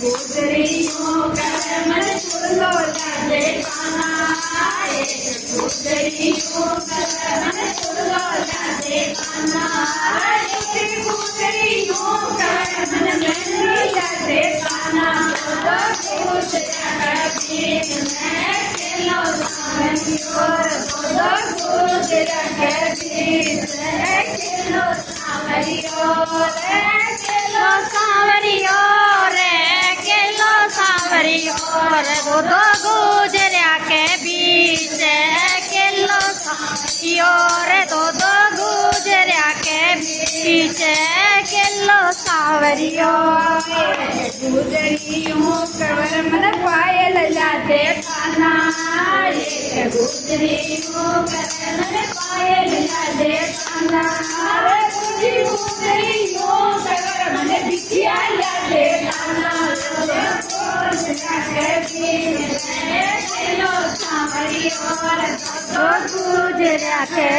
गुजरियों कर मन फूलो जाते पाना गुजरियों कर मन फूलो जाते पाना गुजरियों कर मन मेहंदी जाते पाना तो गुजरा कबीर मैं खेलो सावरियो तो गुजरा कबीर मैं खेलो सावरियो रे खेलो सावरियो दो गुजरिया के बीच केलो सावरियो रे दो गुजरिया के बीच केलो सावरियो गुजरियों कवर मन पायल जाते पाना गुजरियों कवर मन पायल जाते पाना गुजरियों कवर मन बिटिया जाते पाना गुजरा के